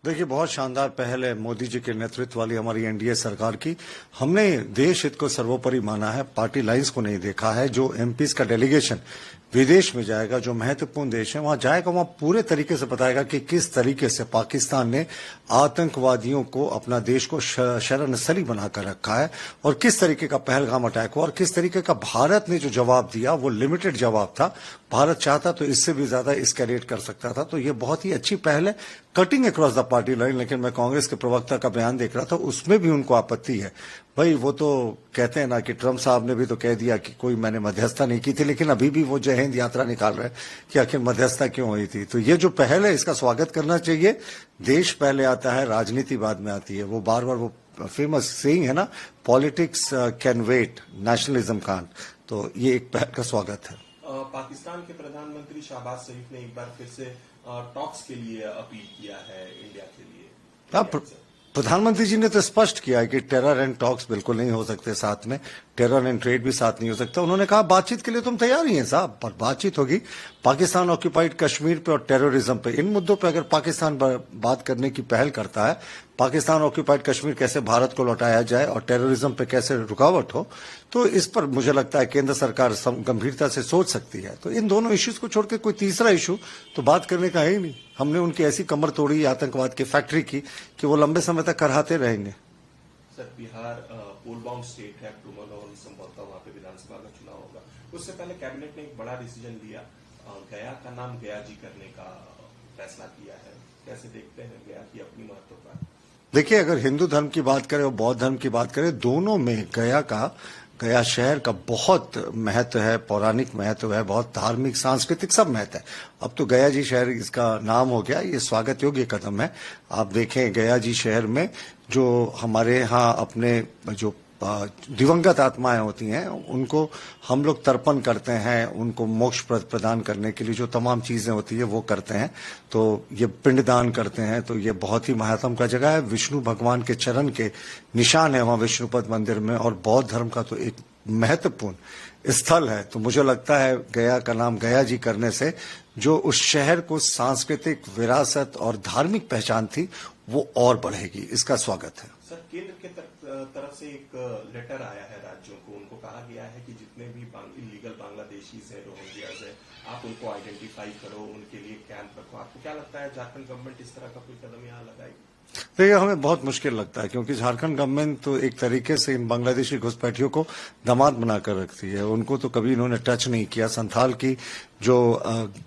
देखिए, बहुत शानदार पहल है मोदी जी के नेतृत्व वाली हमारी एनडीए सरकार की। हमने देश हित को सर्वोपरि माना है, पार्टी लाइंस को नहीं देखा है। जो एमपीज का डेलीगेशन विदेश में जाएगा, जो महत्वपूर्ण देश है वहां जाएगा, वहां पूरे तरीके से बताएगा कि किस तरीके से पाकिस्तान ने आतंकवादियों को अपना देश को शरणस्थली बनाकर रखा है और किस तरीके का पहलगाम अटैक हुआ और किस तरीके का भारत ने जो जवाब दिया वो लिमिटेड जवाब था। भारत चाहता तो इससे भी ज्यादा एस्केलेट कर सकता था। तो ये बहुत ही अच्छी पहल है, cutting across the party line. लेकिन मैं कांग्रेस के प्रवक्ता का बयान देख रहा था, उसमें भी उनको आपत्ति है। भाई, वो तो कहते हैं ना कि ट्रंप साहब ने भी तो कह दिया कि कोई मैंने मध्यस्थता नहीं की थी, लेकिन अभी भी वो जय हिंद यात्रा निकाल रहे हैं कि आखिर मध्यस्थता क्यों हुई थी। तो ये जो पहल है इसका स्वागत करना चाहिए। देश पहले आता है, राजनीति बाद में आती है। वो बार बार वो फेमस सेइंग है ना, politics can wait, nationalism can't. तो ये एक पहल का स्वागत है। पाकिस्तान के प्रधानमंत्री शहबाज शरीफ ने एक बार फिर से टॉक्स के लिए अपील किया है इंडिया के लिए। प्रधानमंत्री जी ने तो स्पष्ट किया है कि टेरर एंड टॉक्स बिल्कुल नहीं हो सकते साथ में, टेरर एंड ट्रेड भी साथ नहीं हो सकता। उन्होंने कहा बातचीत के लिए तुम तैयार ही हैं साहब, पर बातचीत होगी पाकिस्तान ऑक्यूपाइड कश्मीर पे और टेररिज्म पे। इन मुद्दों पे अगर पाकिस्तान बात करने की पहल करता है, पाकिस्तान ऑक्यूपाइड कश्मीर कैसे भारत को लौटाया जाए और टेररिज्म पे कैसे रुकावट हो, तो इस पर मुझे लगता है केंद्र सरकार गंभीरता से सोच सकती है। तो इन दोनों इश्यूज को छोड़ के कोई तीसरा इशू तो बात करने का है ही नहीं। हमने उनकी ऐसी कमर तोड़ी आतंकवाद की फैक्ट्री की कि वो लंबे समय तक कराते रहेंगे। सर, बिहार पोल बाउंड स्टेट है, अक्टूबर और संभवतः वहां पे विधानसभा का चुनाव होगा। उससे पहले कैबिनेट ने एक बड़ा डिसीजन लिया, गया का नाम गया जी करने का फैसला किया है। कैसे देखते हैं गया की अपनी महत्व का? देखिए, अगर हिंदू धर्म की बात करें और बौद्ध धर्म की बात करें, दोनों में गया शहर का बहुत महत्व है, पौराणिक महत्व है, बहुत धार्मिक सांस्कृतिक सब महत्व है। अब तो गया जी शहर इसका नाम हो गया, ये स्वागत योग्य कदम है। आप देखें, गया जी शहर में जो हमारे यहाँ अपने जो दिवंगत आत्माएं होती हैं उनको हम लोग तर्पण करते हैं, उनको मोक्ष प्रदान करने के लिए जो तमाम चीजें होती है वो करते हैं। तो ये पिंडदान करते हैं। तो ये बहुत ही महात्म का जगह है, विष्णु भगवान के चरण के निशान है वहां विष्णुपद मंदिर में, और बौद्ध धर्म का तो एक महत्वपूर्ण स्थल है। तो मुझे लगता है गया का नाम गया जी करने से जो उस शहर को सांस्कृतिक विरासत और धार्मिक पहचान थी वो और बढ़ेगी। इसका स्वागत है। सर, केंद्र के तरफ से एक लेटर आया है राज्यों को, उनको कहा गया है कि जितने भी इलीगल बांग्लादेशी है, रोहिंग्याज है, आप उनको आइडेंटिफाई करो, उनके लिए कैंप रखो। आपको क्या लगता है झारखंड गवर्नमेंट इस तरह का कोई कदम यहाँ लगाएगी? देखिए, हमें बहुत मुश्किल लगता है क्योंकि झारखंड गवर्नमेंट तो एक तरीके से इन बांग्लादेशी घुसपैठियों को दामाद बनाकर रखती है। उनको तो कभी इन्होंने टच नहीं किया। संथाल की जो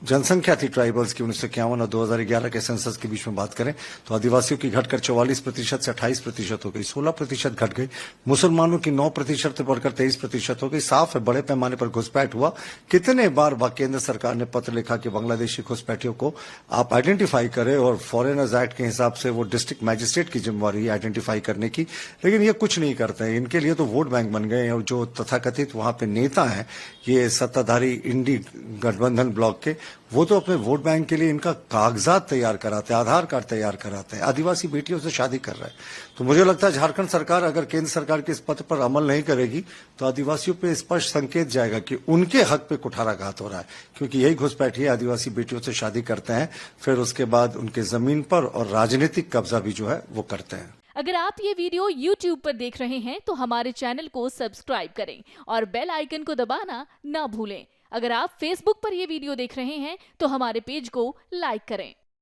जनसंख्या थी ट्राइबल्स की 1951 और 2011 के सेंसस के बीच में बात करें तो आदिवासियों की घटकर 44% से 28% हो गई, 16% घट गई। मुसलमानों की 9% से बढ़कर 23% हो गई। साफ है, बड़े पैमाने पर घुसपैठ हुआ। कितने बार केंद्र सरकार ने पत्र लिखा कि बांग्लादेशी घुसपैठियों को आप आइडेंटिफाई करें, और फॉरेनर्स एक्ट के हिसाब से वो डिस्ट्रिक्ट मैजिस्ट्रेट की जिम्मेवारी है आइडेंटिफाई करने की, लेकिन ये कुछ नहीं करते हैं। इनके लिए तो वोट बैंक बन गए हैं, और जो तथाकथित वहां पे नेता हैं, ये सत्ताधारी इंडी गठबंधन ब्लॉक के, वो तो अपने वोट बैंक के लिए इनका कागजात तैयार कराते हैं, आधार कार्ड तैयार कराते हैं, आदिवासी बेटियों से शादी कर रहे हैं। तो मुझे लगता है झारखंड सरकार अगर केंद्र सरकार के इस पत्र पर अमल नहीं करेगी तो आदिवासियों पे स्पष्ट संकेत जाएगा कि उनके हक पे कुठाराघात हो रहा है, क्योंकि यही घुसपैठिए आदिवासी बेटियों से शादी करते हैं, फिर उसके बाद उनके जमीन पर और राजनीतिक कब्जा भी जो है वो करते हैं। अगर आप ये वीडियो YouTube पर देख रहे हैं तो हमारे चैनल को सब्सक्राइब करें और बेल आइकन को दबाना ना भूलें। अगर आप Facebook पर यह वीडियो देख रहे हैं तो हमारे पेज को लाइक करें।